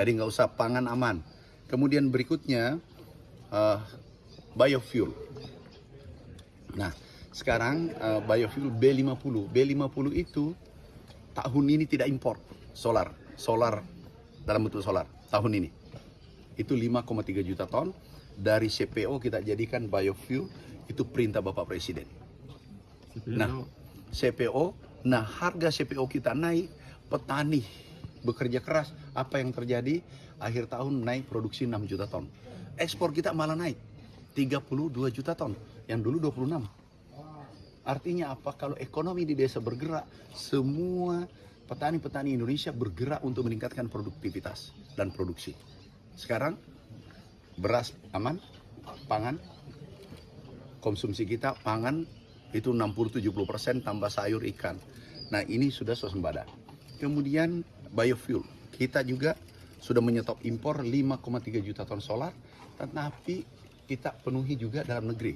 Jadi nggak usah pangan aman. Kemudian berikutnya biofuel. Nah, sekarang biofuel B50. B50 itu tahun ini tidak impor solar dalam bentuk solar tahun ini. Itu 5,3 juta ton dari CPO kita jadikan biofuel, itu perintah Bapak Presiden. Nah, CPO, harga CPO kita naik, petani bekerja keras, apa yang terjadi? Akhir tahun naik produksi 6 juta ton. Ekspor kita malah naik 32 juta ton, yang dulu 26. Artinya apa? Kalau ekonomi di desa bergerak, semua petani-petani Indonesia bergerak untuk meningkatkan produktivitas dan produksi. Sekarang beras aman, pangan, konsumsi kita pangan itu 60-70% tambah sayur ikan. Nah, ini sudah swasembada. Kemudian biofuel, kita juga sudah menyetop impor 5,3 juta ton solar, tetapi kita penuhi juga dalam negeri.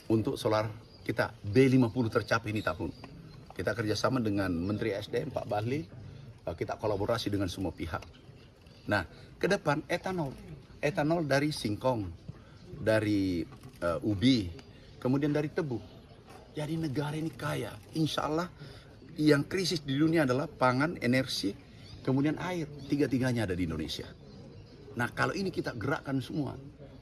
Untuk solar kita B50 tercapai ini tahun. Kita kerjasama dengan Menteri SDM Pak Bahlil, kita kolaborasi dengan semua pihak. Nah, ke depan etanol dari singkong, dari ubi, kemudian dari tebu. Jadi negara ini kaya. Insya Allah yang krisis di dunia adalah pangan, energi, kemudian air. Tiga-tiganya ada di Indonesia. Nah, kalau ini kita gerakkan semua,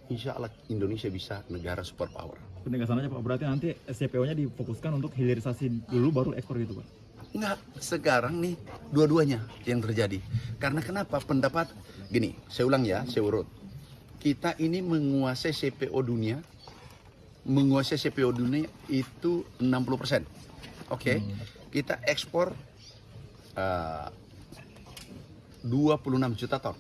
insya Allah Indonesia bisa negara superpower. Penegasannya Pak, berarti nanti SCPO-nya difokuskan untuk hilirisasi dulu baru ekspor gitu Pak? Enggak, sekarang nih dua-duanya yang terjadi. Karena kenapa? Pendapat gini, saya ulang ya, saya urut. Kita ini menguasai CPO dunia itu 60%. Oke. Kita ekspor 26 juta ton.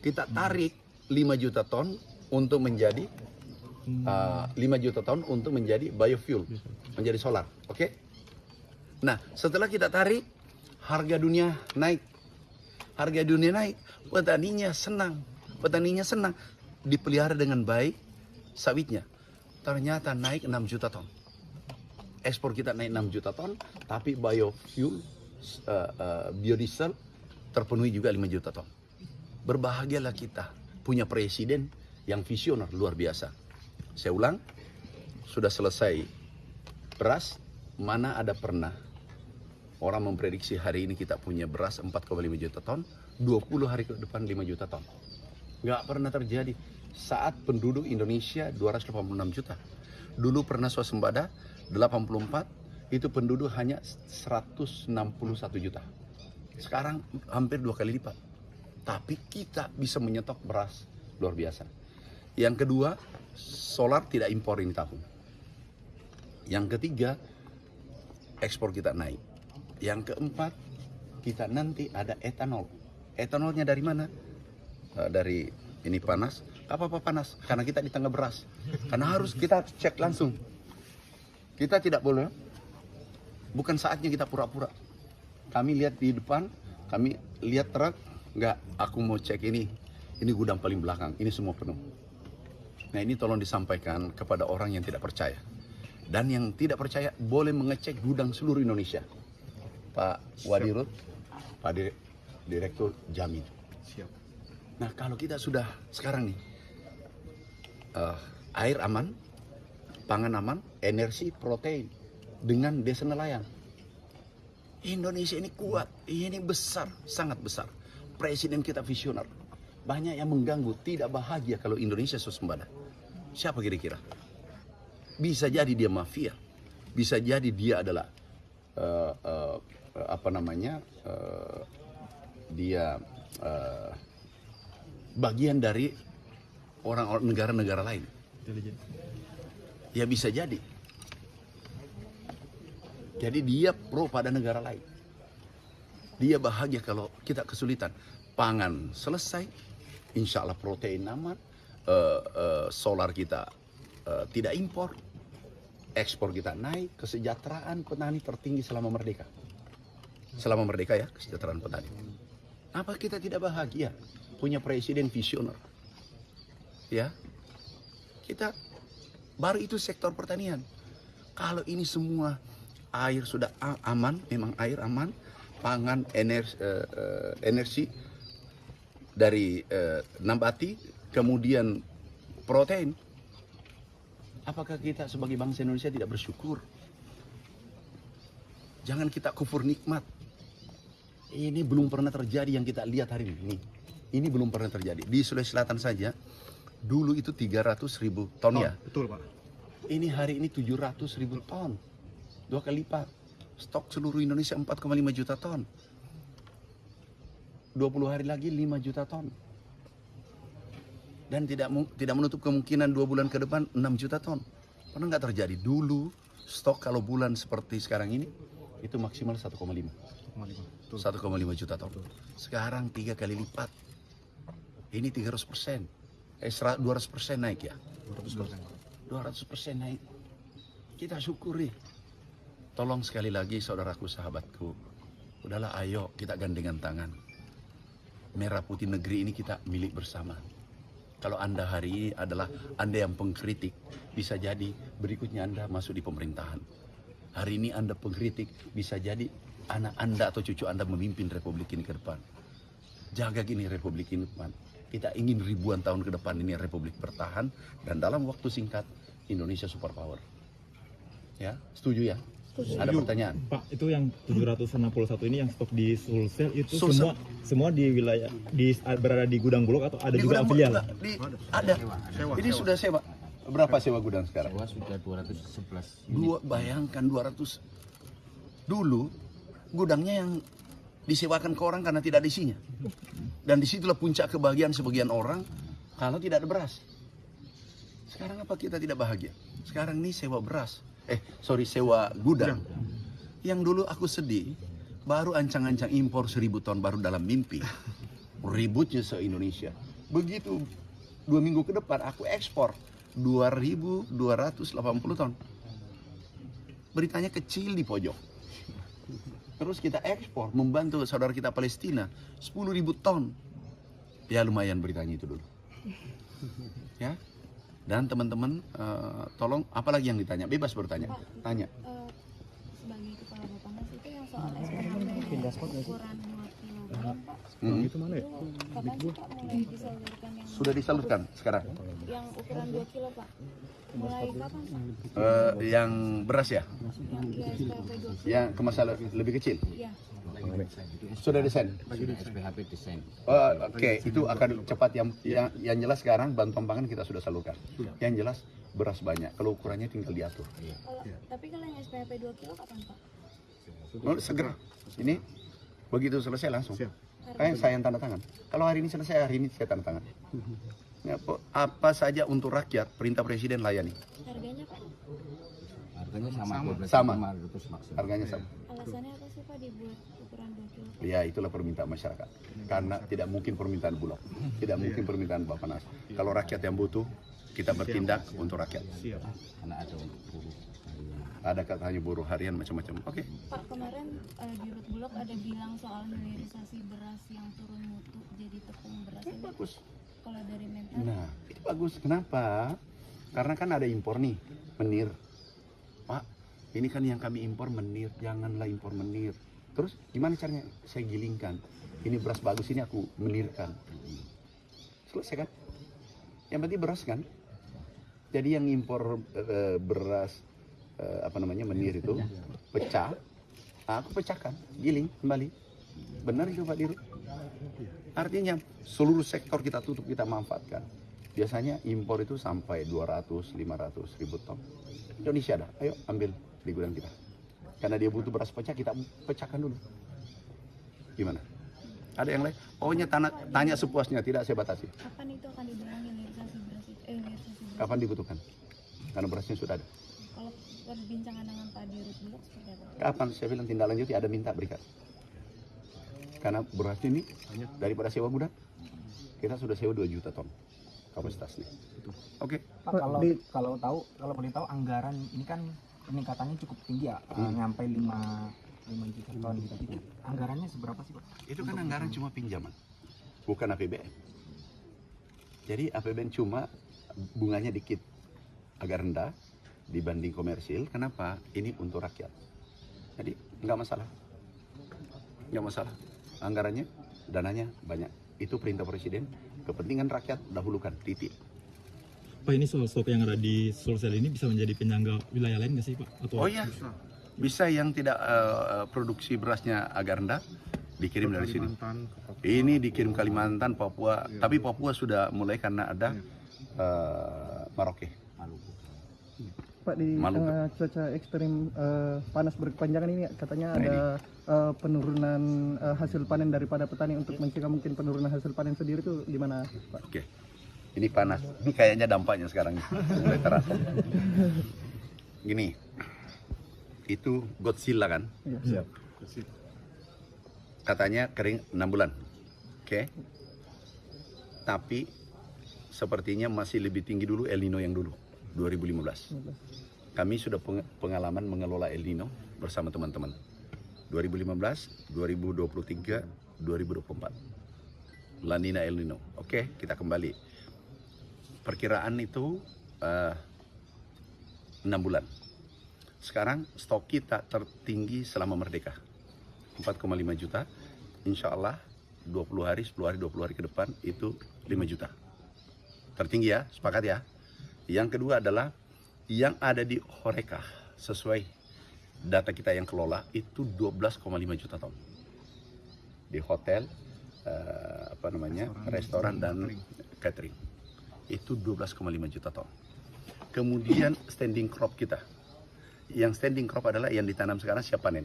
Kita tarik 5 juta ton untuk menjadi 5 juta ton untuk menjadi biofuel, menjadi solar. Oke. Nah, setelah kita tarik, harga dunia naik. Harga dunia naik, petaninya senang, dipelihara dengan baik sawitnya. Ternyata naik 6 juta ton. Ekspor kita naik 6 juta ton, tapi biofuel, biodiesel terpenuhi juga 5 juta ton. Berbahagialah kita punya presiden yang visioner luar biasa. Saya ulang, sudah selesai beras, mana ada pernah orang memprediksi hari ini kita punya beras 4,5 juta ton, 20 hari ke depan 5 juta ton. Nggak pernah terjadi. Saat penduduk Indonesia 286 juta. Dulu pernah swasembada 84, itu penduduk hanya 161 juta. Sekarang hampir 2 kali lipat. Tapi kita bisa menyetok beras luar biasa. Yang kedua, solar tidak impor ini tahun. Yang ketiga, ekspor kita naik. Yang keempat, kita nanti ada etanol. Etanolnya dari mana? Dari ini panas. Apa panas? Karena kita di tengah beras. Karena harus kita cek langsung. Kita tidak boleh, bukan saatnya kita pura-pura. Kami lihat di depan, kami lihat truk, enggak, aku mau cek ini gudang paling belakang, ini semua penuh. Nah, ini tolong disampaikan kepada orang yang tidak percaya. Dan yang tidak percaya boleh mengecek gudang seluruh Indonesia. Pak Wadirut, Pak Direktur jamin. Siap. Nah, kalau kita sudah sekarang nih, air aman, pangan aman, energi, protein, dengan desa nelayan. Indonesia ini kuat, ini besar, sangat besar. Presiden kita visioner. Banyak yang mengganggu, tidak bahagia kalau Indonesia swasembada. Siapa kira-kira? Bisa jadi dia mafia, bisa jadi dia adalah dia bagian dari orang negara-negara lain. Ya bisa jadi. Jadi dia pro pada negara lain. Dia bahagia kalau kita kesulitan. Pangan selesai, insya Allah protein aman, solar kita tidak impor, ekspor kita naik, kesejahteraan petani tertinggi selama merdeka. Selama merdeka ya, kesejahteraan petani. Apa kita tidak bahagia punya presiden visioner? Ya, kita baru itu sektor pertanian. Kalau ini semua air sudah aman, memang air aman, pangan, energi, dari nabati, kemudian protein. Apakah kita sebagai bangsa Indonesia tidak bersyukur? Jangan kita kufur nikmat. Ini belum pernah terjadi yang kita lihat hari ini. Ini belum pernah terjadi. Di Sulawesi Selatan saja, dulu itu 300.000 ton ya. Betul Pak. Ini hari ini 700.000 ton. 2 kali lipat. Stok seluruh Indonesia 4,5 juta ton. 20 hari lagi 5 juta ton. Dan tidak menutup kemungkinan 2 bulan ke depan 6 juta ton. Pernah nggak terjadi? Dulu stok kalau bulan seperti sekarang ini itu maksimal 1,5 juta ton. Sekarang 3 kali lipat. Ini 300%. 200% naik ya. 200% naik. Kita syukuri. Tolong sekali lagi saudaraku, sahabatku. Udahlah, ayo kita gandengan tangan. Merah putih negeri ini kita milik bersama. Kalau Anda hari ini adalah Anda yang pengkritik, bisa jadi berikutnya Anda masuk di pemerintahan. Hari ini Anda pengkritik, bisa jadi anak Anda atau cucu Anda memimpin republik ini ke depan. Jaga gini republik ini depan. Kita ingin ribuan tahun ke depan ini republik bertahan, dan dalam waktu singkat Indonesia superpower. Ya, setuju ya? Ada pertanyaan? Pak, itu yang 761 ini yang stok di Sulsel itu Sulsel. semua di wilayah berada di gudang Bulog atau ada Di juga gudang filial? ada. Ini sudah sewa. Berapa sewa gudang sekarang? Sewa sudah 211. Bayangkan 200. Dulu gudangnya yang disewakan ke orang karena tidak ada isinya. Dan disitulah puncak kebahagiaan sebagian orang kalau tidak ada beras. Sekarang apa kita tidak bahagia? Sekarang ini sewa beras. Sewa gudang. Yang dulu aku sedih, baru ancang-ancang impor 1.000 ton baru dalam mimpi. Ributnya se-Indonesia. Begitu 2 minggu ke depan aku ekspor 2.280 ton. Beritanya kecil di pojok. Terus kita ekspor, membantu saudara kita Palestina 10.000 ton. Ya lumayan beritanya itu dulu. Ya. Dan teman-teman, tolong apalagi yang ditanya, bebas bertanya. Pak, Tanya. Sebagai kepala Bapanas itu yang soal SPHP ukuran 2 kilogram, Pak. Itu mana ya? Itu kapan sih Pak mulai disalurkan yang Sudah disalurkan sekarang. yang ukuran 2 kilo, Pak? Mulai kapan, Pak? Yang beras ya? Yang SPHP 2 kilo? Yang kemasan lebih kecil. Iya. Sudah desain. SPHP desain. Oke, itu akan cepat. Yang jelas sekarang bantuan pangan kita sudah salurkan. Yang jelas beras banyak. Kalau ukurannya tinggal diatur. Tapi kalau yang SPHP 2 kilo kapan, Pak? Segera. Ini begitu selesai langsung. Saya yang tanda tangan. Kalau hari ini selesai, hari ini saya tanda tangan. Ya, apa saja untuk rakyat, perintah presiden layani. Harganya, Pak? Harganya sama. Sama. 500 maksimal. Harganya sama. Alasannya apa sih, Pak, dibuat ukuran 2 kilo? Ya, itulah permintaan masyarakat. Karena tidak mungkin permintaan Bulog. Tidak mungkin permintaan Bapanas. Kalau rakyat yang butuh, kita bertindak untuk rakyat. Karena ada untuk buruh. Ada katanya buruh harian macam-macam. Oke. Pak, kemarin di Rut Bulog ada bilang soal hilirisasi beras yang turun mutu jadi tepung beras ini. Bagus. Kalau dari Mentan, Nah, itu bagus. Kenapa? Karena kan ada impor nih, menir. Pak, ini kan yang kami impor menir. Janganlah impor menir. Terus gimana caranya? Saya gilingkan. Ini beras bagus, ini aku menirkan. Selesai kan? Yang penting beras kan? Jadi yang impor beras menir itu pecah, aku pecahkan, giling kembali. Benar itu Pak Dirut? Artinya seluruh sektor kita tutup, kita manfaatkan. Biasanya impor itu sampai 200-500 ribu ton. Indonesia ada, ayo ambil di gudang kita. Karena dia butuh beras pecah, kita pecahkan dulu. Gimana? Ada yang lain? Pokoknya tanya sepuasnya, tidak saya batasi. kapan itu akan dibilang hilirisasi beras itu? Hilirisasi beras. Kapan dibutuhkan? Karena berasnya sudah ada. Kalau perbincangan dengan Pak Dirut Bulog seperti apa? Kapan? Saya bilang tindak lanjuti, ada minta berikan. Karena beras ini daripada sewa gudang, kita sudah sewa 2 juta ton kapasitasnya. Oke. Pak, kalau boleh tahu anggaran ini kan peningkatannya cukup tinggi ya, nyampe 5 juta ton gitu. Anggarannya seberapa sih, Pak? Itu kan anggaran cuma pinjaman, bukan APBN. Jadi APBN cuma bunganya dikit, agak rendah dibanding komersil. Kenapa? Ini untuk rakyat. Jadi nggak masalah. Anggarannya, dananya banyak. Itu perintah presiden, kepentingan rakyat dahulukan, titik. Pak, ini soal stok yang ada di Sulsel ini bisa menjadi penyangga wilayah lain nggak sih Pak? Atau Oh iya, bisa yang tidak produksi berasnya agak rendah dikirim dari sini. Ini dikirim Kalimantan, Papua, tapi Papua sudah mulai karena ada Maroke. Maluku. Pak, di Maluku. tengah cuaca ekstrim panas berkepanjangan ini katanya Nah, ada penurunan hasil panen daripada petani. Untuk mencegah mungkin penurunan hasil panen sendiri itu gimana Pak? Oke, ini panas. Ini kayaknya dampaknya sekarang mulai terasa. Gini, itu Godzilla kan? Iya. Katanya kering 6 bulan. Oke. Tapi sepertinya masih lebih tinggi dulu El Nino yang dulu, 2015. Kami sudah pengalaman mengelola El Nino bersama teman-teman. 2015, 2023, 2024. La Nina El Nino. Oke, kita kembali. Perkiraan itu 6 bulan. Sekarang stok kita tertinggi selama merdeka. 4,5 juta. Insya Allah 20 hari, 10 hari, 20 hari ke depan itu 5 juta. Tertinggi ya, sepakat ya. Yang kedua adalah yang ada di Horeca sesuai data kita yang kelola itu 12,5 juta ton. Di hotel, restoran dan catering. Itu 12,5 juta ton. Kemudian standing crop kita. Yang standing crop adalah yang ditanam sekarang siap panen.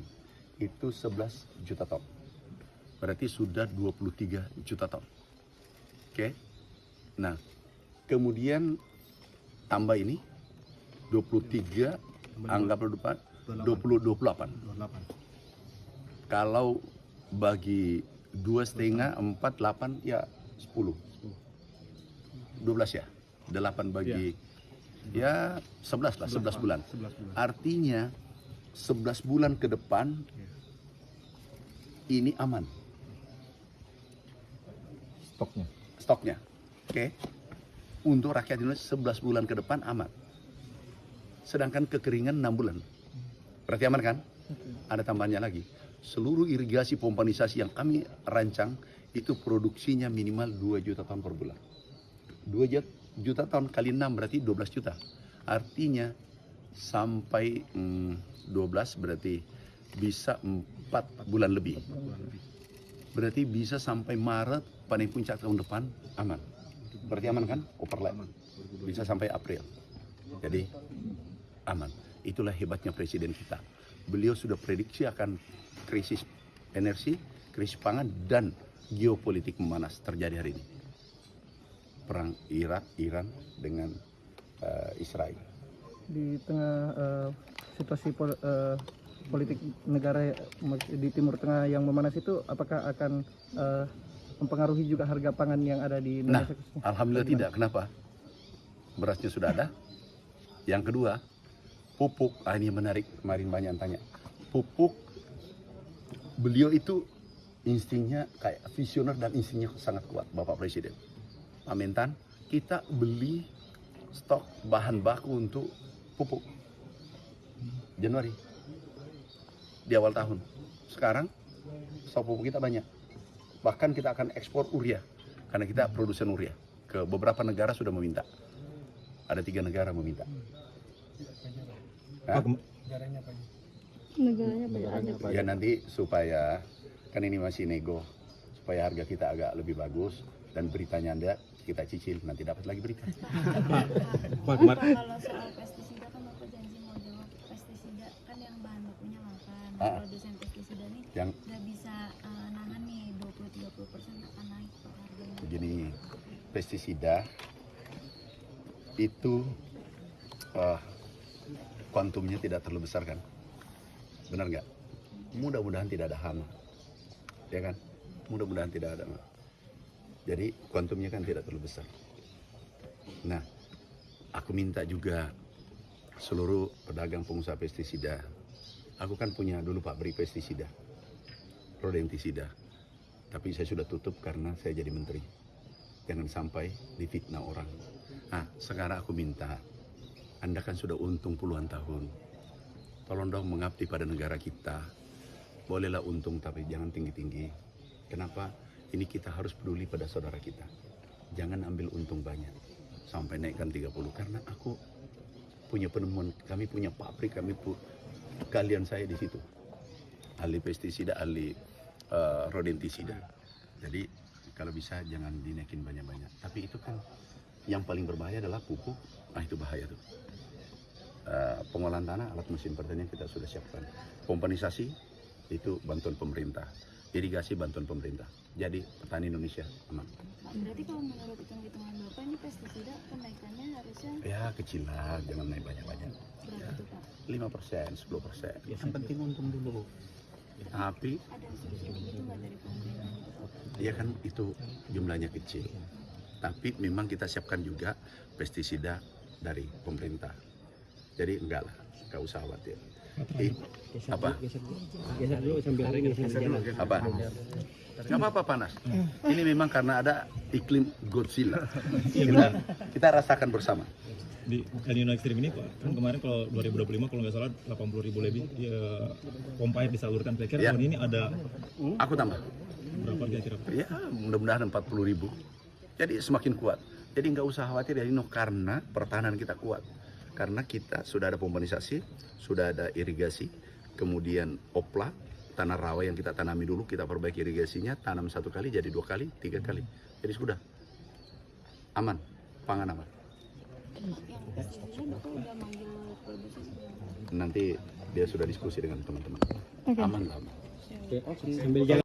Itu 11 juta ton. Berarti sudah 23 juta ton. Oke. Nah, kemudian tambah ini 23, anggap depan 28. Kalau bagi 2,5, 4, 8 ya 10. 12 ya. 8 bagi ya 11 lah, 11 bulan. Artinya 11 bulan ke depan ini aman. Stoknya. Oke. Untuk rakyat Indonesia 11 bulan ke depan aman. Sedangkan kekeringan 6 bulan. Berarti aman kan? Ada tambahannya lagi. Seluruh irigasi pompanisasi yang kami rancang itu produksinya minimal 2 juta ton per bulan. 2 juta ton kali 6 berarti 12 juta. Artinya sampai 12 berarti bisa 4 bulan lebih. Berarti bisa sampai Maret panen puncak tahun depan aman. Berarti aman kan? Overlap. Bisa sampai April. Jadi aman. Itulah hebatnya presiden kita. Beliau sudah prediksi akan krisis energi, krisis pangan dan geopolitik memanas terjadi hari ini. Perang Iran dengan Israel. Di tengah situasi politik negara di Timur Tengah yang memanas itu, apakah akan mempengaruhi juga harga pangan yang ada di Nah, Indonesia? alhamdulillah tidak. Kenapa? Berasnya sudah ada. Yang kedua, pupuk. Ini menarik, kemarin banyak yang tanya. Pupuk, beliau itu instingnya kayak visioner dan instingnya sangat kuat, Bapak Presiden. Pak Mentan, kita beli stok bahan baku untuk pupuk Januari di awal tahun. Sekarang stok pupuk kita banyak. Bahkan kita akan ekspor urea karena kita produsen urea ke beberapa negara sudah meminta. Ada 3 negara meminta. Hah? Negaranya banyak. Ya nanti supaya kan ini masih nego, supaya harga kita agak lebih bagus dan beritanya Anda kita cicil nanti dapat lagi berita. Pak, kemarin Kalau soal pestisida kan Bapak janji mau jawab pestisida kan yang bahan bakunya langka. Ah. Produsen pestisida nih Yang nggak bisa nahan nih 20-30% akan naik Pak harganya. begini, pestisida itu kuantumnya tidak terlalu besar kan, benar nggak? Mudah-mudahan tidak ada hama, ya kan? Mudah-mudahan tidak ada hama. Jadi kuantumnya kan tidak terlalu besar. Nah, aku minta juga seluruh pedagang pengusaha pestisida. Aku kan punya dulu pabrik pestisida, rodentisida. Tapi saya sudah tutup karena saya jadi menteri. Jangan sampai difitnah orang. Nah, sekarang aku minta, Anda kan sudah untung puluhan tahun. Tolong dong mengabdi pada negara kita. Bolehlah untung tapi jangan tinggi-tinggi. Kenapa? Ini kita harus peduli pada saudara kita. Jangan ambil untung banyak sampai naikkan 30, karena aku punya penemuan, kami punya pabrik, kalian saya di situ. Ahli pestisida, ahli rodentisida. Jadi kalau bisa jangan dinaikin banyak-banyak. Tapi itu kan yang paling berbahaya adalah pupuk. Nah itu bahaya tuh. Pengolahan tanah, alat mesin pertanian kita sudah siapkan. Pompanisasi itu bantuan pemerintah. Irigasi bantuan pemerintah. Jadi petani Indonesia aman. Pak, berarti kalau menurut hitung-hitungan Bapak ini pestisida kenaikannya harusnya Ya kecil lah, jangan naik banyak-banyak. berapa tuh Pak? 5%, 10%. Yang penting untung dulu. Tapi Ada subsidi gitu nggak dari pemerintah gitu Pak? ya kan itu jumlahnya kecil. Tapi memang kita siapkan juga pestisida dari pemerintah. Jadi enggak lah, enggak usah khawatir. Apa? Apa? Nggak apa-apa panas. Ini memang karena ada iklim Godzilla. Kita rasakan bersama. Di El Nino ekstrim ini Pak, kan kemarin kalau 2025 kalau nggak salah 80.000 lebih pompa air disalurkan. Kira-kira Ya. tahun ini ada Aku tambah. berapa kira-kira Pak? Ya mudah-mudahan 40.000. Jadi semakin kuat. Jadi nggak usah khawatir ya Nino, karena pertahanan kita kuat. Karena kita sudah ada pompanisasi, sudah ada irigasi, kemudian opla, tanah rawa yang kita tanami dulu, kita perbaiki irigasinya, tanam 1 kali jadi 2 kali, 3 kali. Jadi sudah aman, pangan aman. Yang pestisida Bapak udah manggil produsen belum? Nanti dia sudah diskusi dengan teman-teman. Aman lah. Sambil jalan